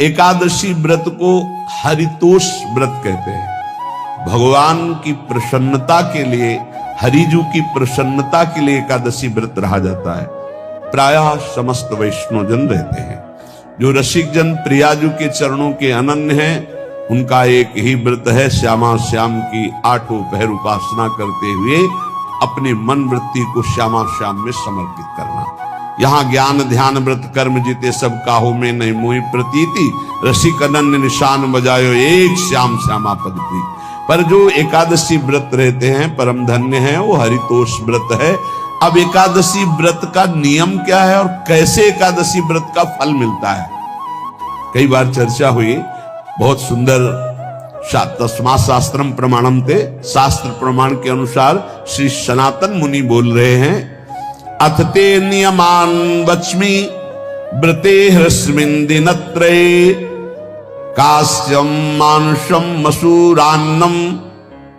एकादशी व्रत को हरितोष व्रत कहते हैं। भगवान की प्रसन्नता के लिए, हरिजू की प्रसन्नता के लिए एकादशी व्रत रहा जाता है। प्रायः समस्त वैष्णव जन रहते हैं। जो रसिक जन प्रियाजू के चरणों के अनन्य हैं, उनका एक ही व्रत है, श्यामा श्याम की 8 पहर उपासना करते हुए अपने मन वृत्ति को श्यामा श्याम में समर्पित करना। यहाँ ज्ञान ध्यान व्रत कर्म जीते सब काहू में नहीं मोहि प्रतीति, रसिक अनन्य निशान बजायो एक श्याम श्यामा पद प्रीति। पर जो एकादशी व्रत रहते हैं परम धन्य है, वो हरितोष व्रत है। अब एकादशी व्रत का नियम क्या है और कैसे एकादशी व्रत का फल मिलता है, कई बार चर्चा हुई। बहुत सुंदर तस्मा शास्त्रम प्रमाणम थे, शास्त्र प्रमाण के अनुसार श्री सनातन मुनि बोल रहे हैं, अथ ते नियमान वच्मि व्रते ह्रस्मिन् दिनत्रये, कास्यम मानुषम मसूरान्नम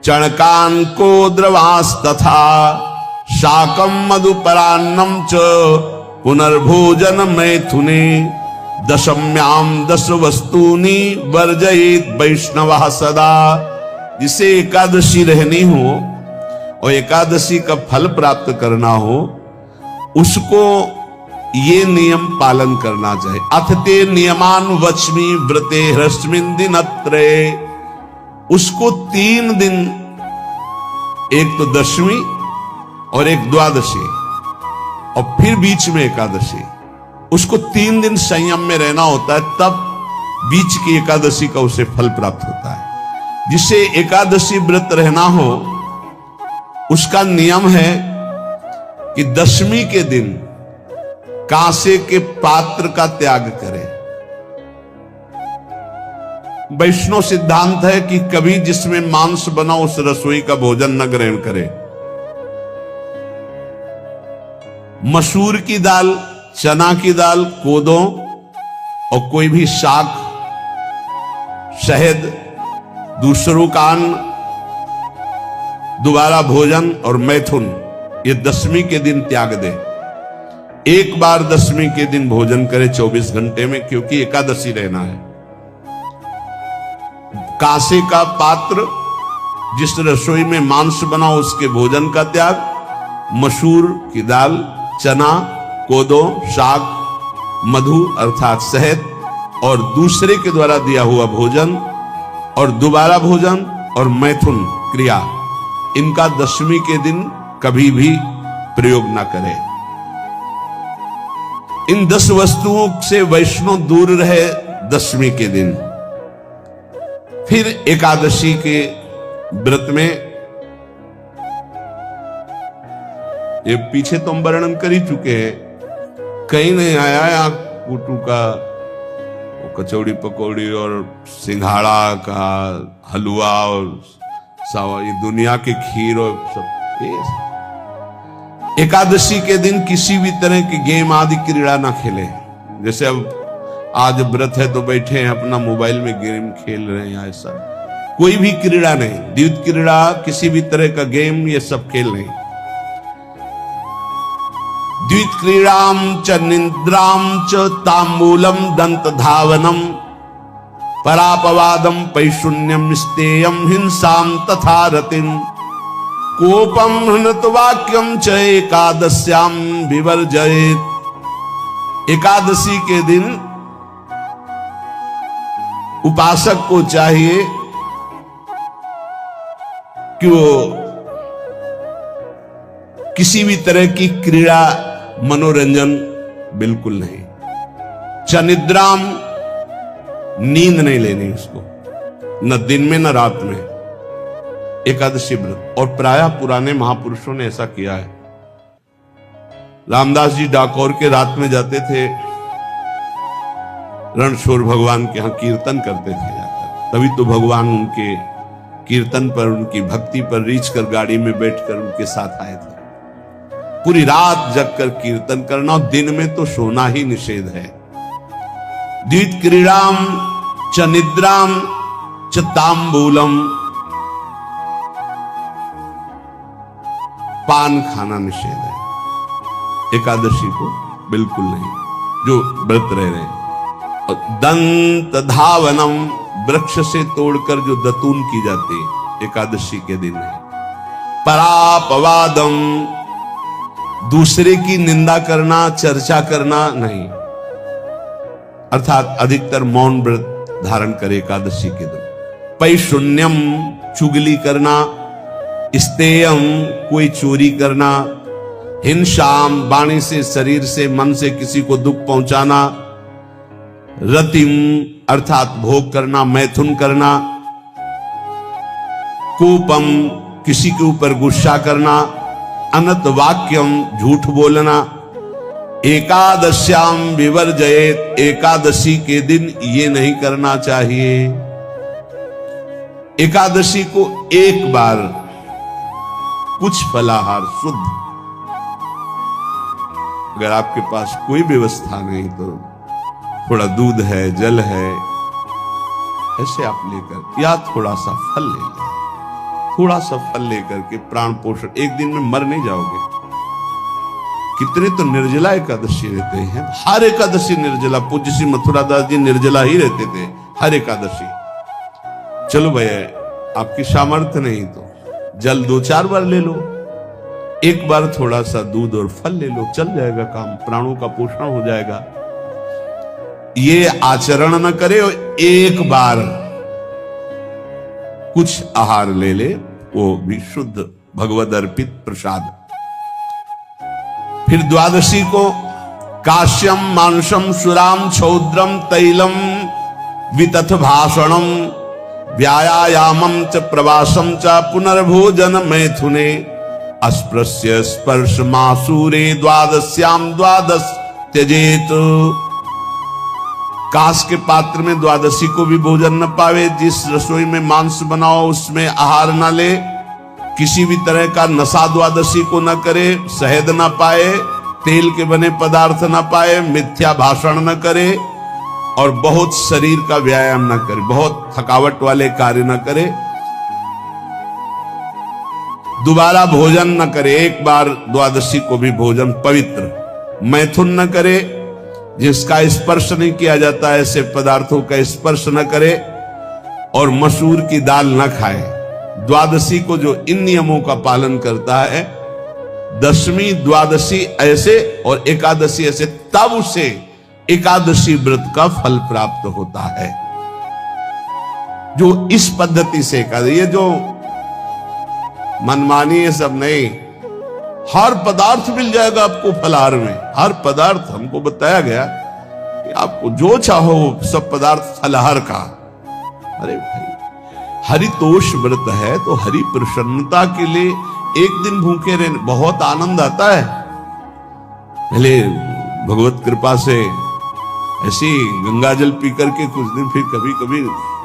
चणकांको द्रवास्तथा, शाकम मधुपरान्नम च पुनर्भोजन मैथुने, दशम्याम 10 वस्तूनि वर्जयेत वैष्णवः सदा। जिसे एकादशी रहनी हो और एकादशी का फल प्राप्त करना हो, उसको ये नियम पालन करना चाहिए। अथ ते नियमान वच्मि व्रते ह्रस्मिन् दिनत्रये, उसको 3 दिन, एक तो दशमी और एक द्वादशी और फिर बीच में एकादशी, उसको 3 दिन संयम में रहना होता है, तब बीच की एकादशी का उसे फल प्राप्त होता है। जिसे एकादशी व्रत रहना हो, उसका नियम है कि दशमी के दिन कांसे के पात्र का त्याग करें। वैष्णव सिद्धांत है कि कभी जिसमें मांस बना उस रसोई का भोजन न ग्रहण करें। मसूर की दाल, चना की दाल, कोदों और कोई भी शाक, शहद, दूसरों का अन्न, दोबारा भोजन और मैथुन, ये दशमी के दिन त्याग दे। एक बार दशमी के दिन भोजन करे 24 घंटे में, क्योंकि एकादशी रहना है। कांसे का पात्र, जिस रसोई में मांस बना उसके भोजन का त्याग, मसूर की दाल, चना, कोदो, शाक, मधु अर्थात शहद और दूसरे के द्वारा दिया हुआ भोजन और दोबारा भोजन और मैथुन क्रिया, इनका दशमी के दिन कभी भी प्रयोग ना करें। इन 10 वस्तुओं से वैष्णव दूर रहे दशमी के दिन। फिर एकादशी के व्रत में, ये पीछे तो हम वर्णन कर ही चुके हैं, कहीं नहीं आया यहाँ कुटू का कचौड़ी पकौड़ी और सिंघाड़ा का हलवा और सावा, ये दुनिया के खीर और सब। एकादशी के दिन किसी भी तरह की गेम आदि क्रीड़ा ना खेले। जैसे अब आज व्रत है तो बैठे हैं अपना मोबाइल में गेम खेल रहे हैं, ऐसा कोई भी क्रीड़ा नहीं, द्वित क्रीड़ा, किसी भी तरह का गेम, ये सब खेल नहीं। द्वित क्रीड़ाम च निद्राम च तांबूलम दंत धावनम, परापवादम पैशून्यम स्तेयम हिंसाम तथा रतिम, कोपम हृणत वाक्यम च एकादश्याम विवर्जयेत। एकादशी के दिन उपासक को चाहिए कि वो किसी भी तरह की क्रीड़ा, मनोरंजन बिल्कुल नहीं। चनिद्राम, नींद नहीं लेनी उसको, न दिन में न रात में, एकादशी व्रत। और प्रायः पुराने महापुरुषों ने ऐसा किया है। रामदास जी डाकोर के रात में जाते थे, रणछोड़ भगवान के यहां कीर्तन करते थे जाकर, तभी तो भगवान उनके कीर्तन पर, उनकी भक्ति पर रीछ कर गाड़ी में बैठकर उनके साथ आए थे। पूरी रात जगकर कीर्तन करना, और दिन में तो सोना ही निषेध है। द्वित क्रीड़ाम च निद्राम च तांबूलम, पान खाना निषेध है एकादशी को, बिल्कुल नहीं, जो व्रत रह रहे हैं। दंत धावनम, वृक्ष से तोड़कर जो दतून की जाती है एकादशी के दिन है। परापवादम, दूसरे की निंदा करना, चर्चा करना नहीं, अर्थात अधिकतर मौन व्रत धारण करे एकादशी के दिन। पैशून्यम, चुगली करना। स्तेयम, कोई चोरी करना। हिंसाम, वाणी से, शरीर से, मन से किसी को दुख पहुंचाना। रतिम, अर्थात भोग करना, मैथुन करना। कोपम, किसी के ऊपर गुस्सा करना। अनत वाक्यम, झूठ बोलना। एकादश्याम विवर्जयेत, एकादशी के दिन ये नहीं करना चाहिए। एकादशी को एक बार कुछ फलाहार शुद्ध, अगर आपके पास कोई व्यवस्था नहीं तो थोड़ा दूध है, जल है, ऐसे आप लेकर, या थोड़ा सा फल ले लें, थोड़ा सा फल लेकर के प्राण पोषण, एक दिन में मर नहीं जाओगे। कितने तो निर्जला एकादशी रहते हैं, हर एकादशी निर्जला। पूज्य श्री मथुरा दास जी निर्जला ही रहते थे हर एकादशी। चलो भैया, आपकी सामर्थ्य नहीं तो जल 2-4 बार ले लो, एक बार थोड़ा सा दूध और फल ले लो, चल जाएगा काम, प्राणों का पोषण हो जाएगा। ये आचरण न करे और एक बार कुछ आहार ले ले, वो भी शुद्ध भगवद अर्पित प्रसाद। फिर द्वादशी को काश्यम, मांसम, सुराम, छौद्रम, तैलम, वितथ भाषणम, व्यायामम च प्रवासम च पुनर्भोजन मैथुने, अस्पृश्य स्पर्श मासूरे द्वादश्याम द्वादश त्यजेत। कांस के पात्र में द्वादशी को भी भोजन न पावे। जिस रसोई में मांस बनाओ उसमें आहार न ले। किसी भी तरह का नशा द्वादशी को न करे। शहद न पाए, तेल के बने पदार्थ न पाए, मिथ्या भाषण न करे और बहुत शरीर का व्यायाम न करे, बहुत थकावट वाले कार्य न करे। दोबारा भोजन न करे, एक बार द्वादशी को भी भोजन पवित्र। मैथुन न करे, जिसका स्पर्श नहीं किया जाता ऐसे पदार्थों का स्पर्श न करे, और मसूर की दाल न खाए। द्वादशी को जो इन नियमों का पालन करता है, दशमी द्वादशी ऐसे और एकादशी ऐसे, तब उसे एकादशी व्रत का फल प्राप्त होता है। जो इस पद्धति से एकादशी, ये जो मनमानी है सब नहीं, हर पदार्थ मिल जाएगा आपको फलाहार में। हर पदार्थ हमको बताया गया कि आपको जो चाहो सब पदार्थ फलाहार का। अरे भाई, हरितोष व्रत है तो हरि प्रसन्नता के लिए एक दिन भूखे रहने बहुत आनंद आता है। पहले भगवत कृपा से ऐसी गंगा जल पी करके कुछ दिन, फिर कभी कभी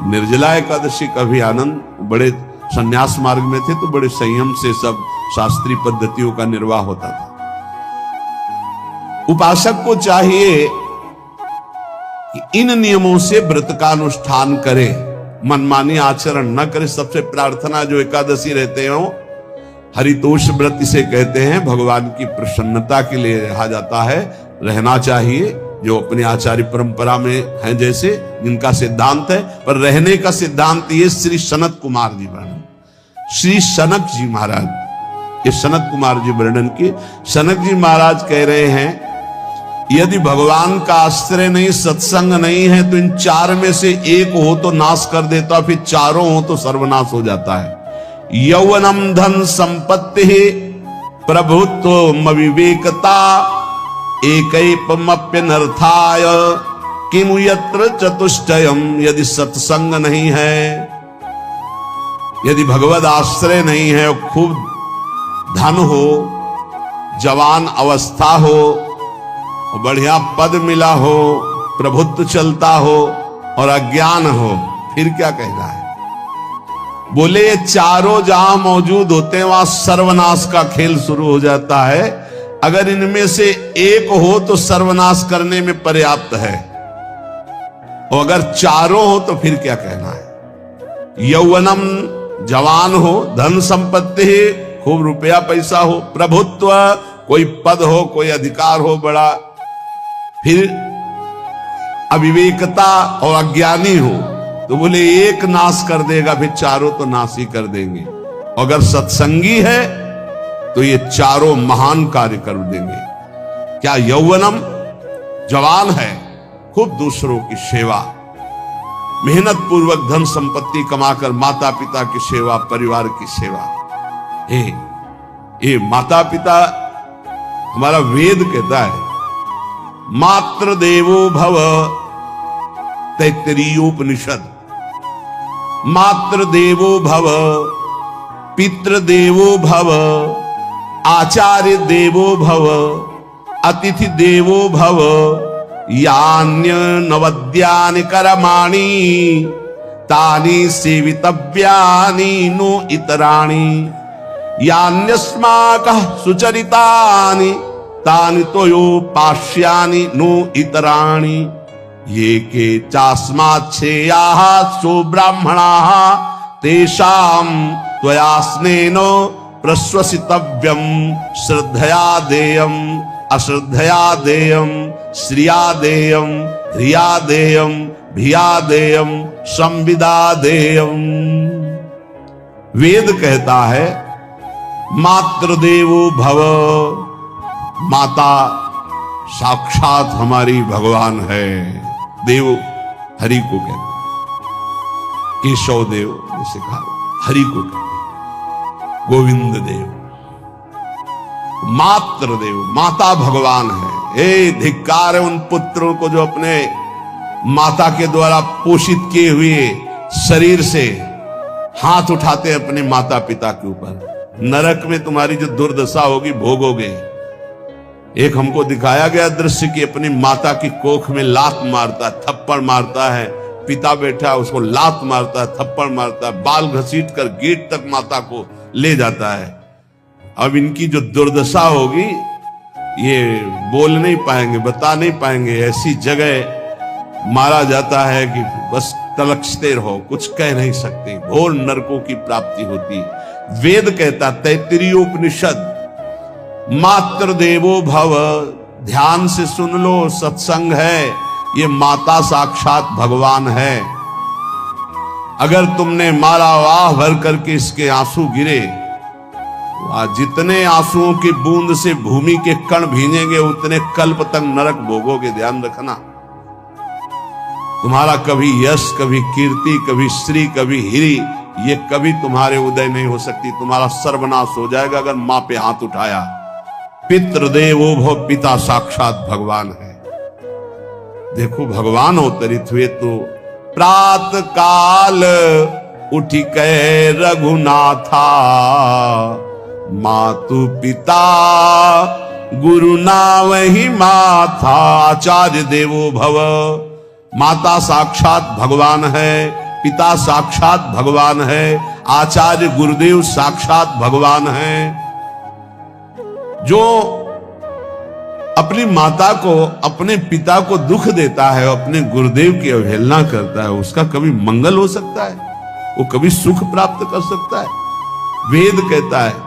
निर्जला एकादशी का भी आनंद। बड़े संन्यास मार्ग में थे तो बड़े संयम से सब शास्त्रीय पद्धतियों का निर्वाह होता था। उपासक को चाहिए कि इन नियमों से व्रत का अनुष्ठान करे, मनमानी आचरण न करे। सबसे प्रार्थना जो एकादशी रहते हो, हरितोष व्रत इसे कहते हैं, भगवान की प्रसन्नता के लिए रहा जाता है, रहना चाहिए। जो अपनी आचार्य परंपरा में है, जैसे जिनका सिद्धांत है, पर रहने का सिद्धांत ये श्री सनत कुमार जी वर्णन, श्री सनक जी महाराज, ये सनत कुमार जी वर्णन की। सनक जी महाराज कह रहे हैं, यदि भगवान का आश्रय नहीं, सत्संग नहीं है, तो इन 4 में से एक हो तो नाश कर देता, फिर चारों हो तो सर्वनाश हो जाता है। यौवनम धन संपत्ति, प्रभुत्व विवेकता, एकैपमप्यनर्थाय किमु यत्र चतुष्टयम। यदि सत्संग नहीं है, यदि भगवद आश्रय नहीं है, खूब धन हो, जवान अवस्था हो, बढ़िया पद मिला हो, प्रभुत्व चलता हो और अज्ञान हो, फिर क्या कहना है? बोले ये चारों जहां मौजूद होते हैं वहां सर्वनाश का खेल शुरू हो जाता है। अगर इनमें से एक हो तो सर्वनाश करने में पर्याप्त है, और अगर चारों हो तो फिर क्या कहना है? यौवनम, जवान हो, धन संपत्ति, खूब रुपया पैसा हो, प्रभुत्व, कोई पद हो, कोई अधिकार हो बड़ा, फिर अविवेकता और अज्ञानी हो तो बोले एक नाश कर देगा, फिर चारों तो नाश ही कर देंगे। अगर सत्संगी है तो ये चारों महान कार्य कर देंगे। क्या यौवनम, जवान है, खूब दूसरों की सेवा, मेहनत पूर्वक धन संपत्ति कमाकर माता पिता की सेवा, परिवार की सेवा। ये माता पिता, हमारा वेद कहता है मातृ देवो भव, तैत्तरीयोपनिषद, मातृ देवो भव, पितृ देवो भव, आचार्य देवो भव, अतिथि देवो भव, यान्य नवद्यानि कर्माणि तानि सेवितव्यानि नो इतराणि, यान्यस्माकः सुचरितानि तानि तोयोपास्यानि नो इतराणि, ये के चास्माच्छेयाः सो ब्राह्मणाः तेषां त्वया स्नेनो प्रश्वसितव्यं, श्रद्धया देयम् अश्रद्धया देयम्, श्रिया देयम् ह्रिया देयम् भिया देयम् संविदा देयम्। वेद कहता है मातृदेवो भव, माता साक्षात हमारी भगवान है। देव हरि को कहते, केशव देव जैसे कहा, हरि को कहते, गोविंद देव, मातृ देव, माता भगवान है। हे धिक्कार है उन पुत्रों को जो अपने माता के द्वारा पोषित किए हुए शरीर से हाथ उठाते हैं अपने माता पिता के ऊपर। नरक में तुम्हारी जो दुर्दशा होगी भोगोगे। एक हमको दिखाया गया दृश्य कि अपनी माता की कोख में लात मारता है, थप्पड़ मारता है, पिता बैठा है उसको लात मारता है, थप्पड़ मारता है, बाल घसीट कर गेट तक माता को ले जाता है। अब इनकी जो दुर्दशा होगी ये बोल नहीं पाएंगे, बता नहीं पाएंगे। ऐसी जगह मारा जाता है कि बस तलकते रहो, कुछ कह नहीं सकते, घोर नरकों की प्राप्ति होती। वेद कहता, तैत्तरीयोपनिषद, मातृ देवो भव, ध्यान से सुन लो, सत्संग है, ये माता साक्षात भगवान है। अगर तुमने मारा वाह भर करके इसके आंसू गिरे, जितने आंसुओं की बूंद से भूमि के कण भीनेंगे उतने कल्प तक नरक भोगोगे। ध्यान रखना, तुम्हारा कभी यश, कभी कीर्ति, कभी श्री, कभी हिरी, ये कभी तुम्हारे उदय नहीं हो सकती। तुम्हारा सर्वनाश हो जाएगा अगर मां पे हाथ उठाया। पितृदेवो भव, पिता साक्षात भगवान है। देखो भगवान अवतरित हुए तो प्रात काल उठी कै रघुनाथा, मातु पिता गुरु नावहि माथा। आचार्य देवो भव, माता साक्षात भगवान है, पिता साक्षात भगवान है, आचार्य गुरुदेव साक्षात भगवान है। जो अपनी माता को, अपने पिता को दुख देता है, अपने गुरुदेव की अवहेलना करता है, उसका कभी मंगल हो सकता है? वो कभी सुख प्राप्त कर सकता है? वेद कहता है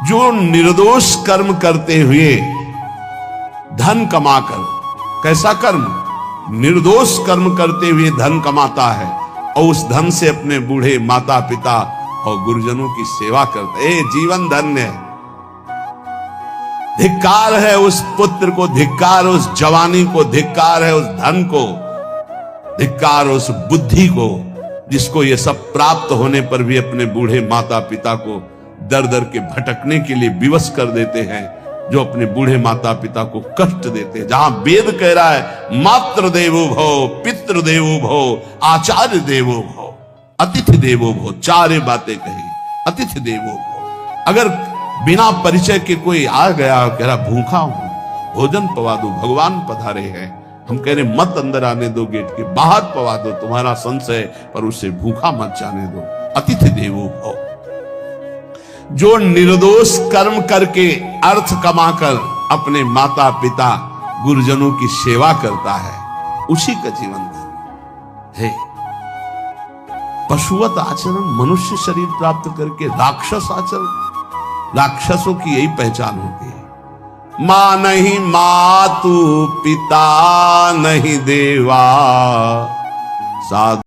जो निर्दोष कर्म करते हुए धन कमाकर, कैसा कर्म? निर्दोष कर्म करते हुए धन कमाता है और उस धन से अपने बूढ़े माता पिता और गुरुजनों की सेवा करता है, जीवन धन्य है। धिक्कार है उस पुत्र को, धिक्कार उस जवानी को, धिक्कार है उस धन को, धिक्कार उस बुद्धि को जिसको ये सब प्राप्त होने पर भी अपने बूढ़े माता पिता को दर दर के भटकने के लिए विवश कर देते हैं, जो अपने बूढ़े माता पिता को कष्ट देते हैं। जहां वेद कह रहा है मातृ देवो भव, पितृ देवो भव, आचार्य देवो भव, अतिथि देवो भव, चारे बातें कही। अतिथि देवो भव, अगर बिना परिचय के कोई आ गया, कह रहा भूखा हूं, भोजन पवा दो, भगवान पधारे हैं, हम कह रहे मत अंदर आने दो, गेट के बाहर पवा दो, तुम्हारा संशय, पर उसे भूखा मत जाने दो। अतिथि देवो भव, जो निर्दोष कर्म करके अर्थ कमाकर अपने माता पिता गुरुजनों की सेवा करता है, उसी का जीवन है। पशुवत आचरण, मनुष्य शरीर प्राप्त करके राक्षस आचरण, राक्षसों की यही पहचान होती है। मां नहीं मातु पिता नहीं देवा, साधु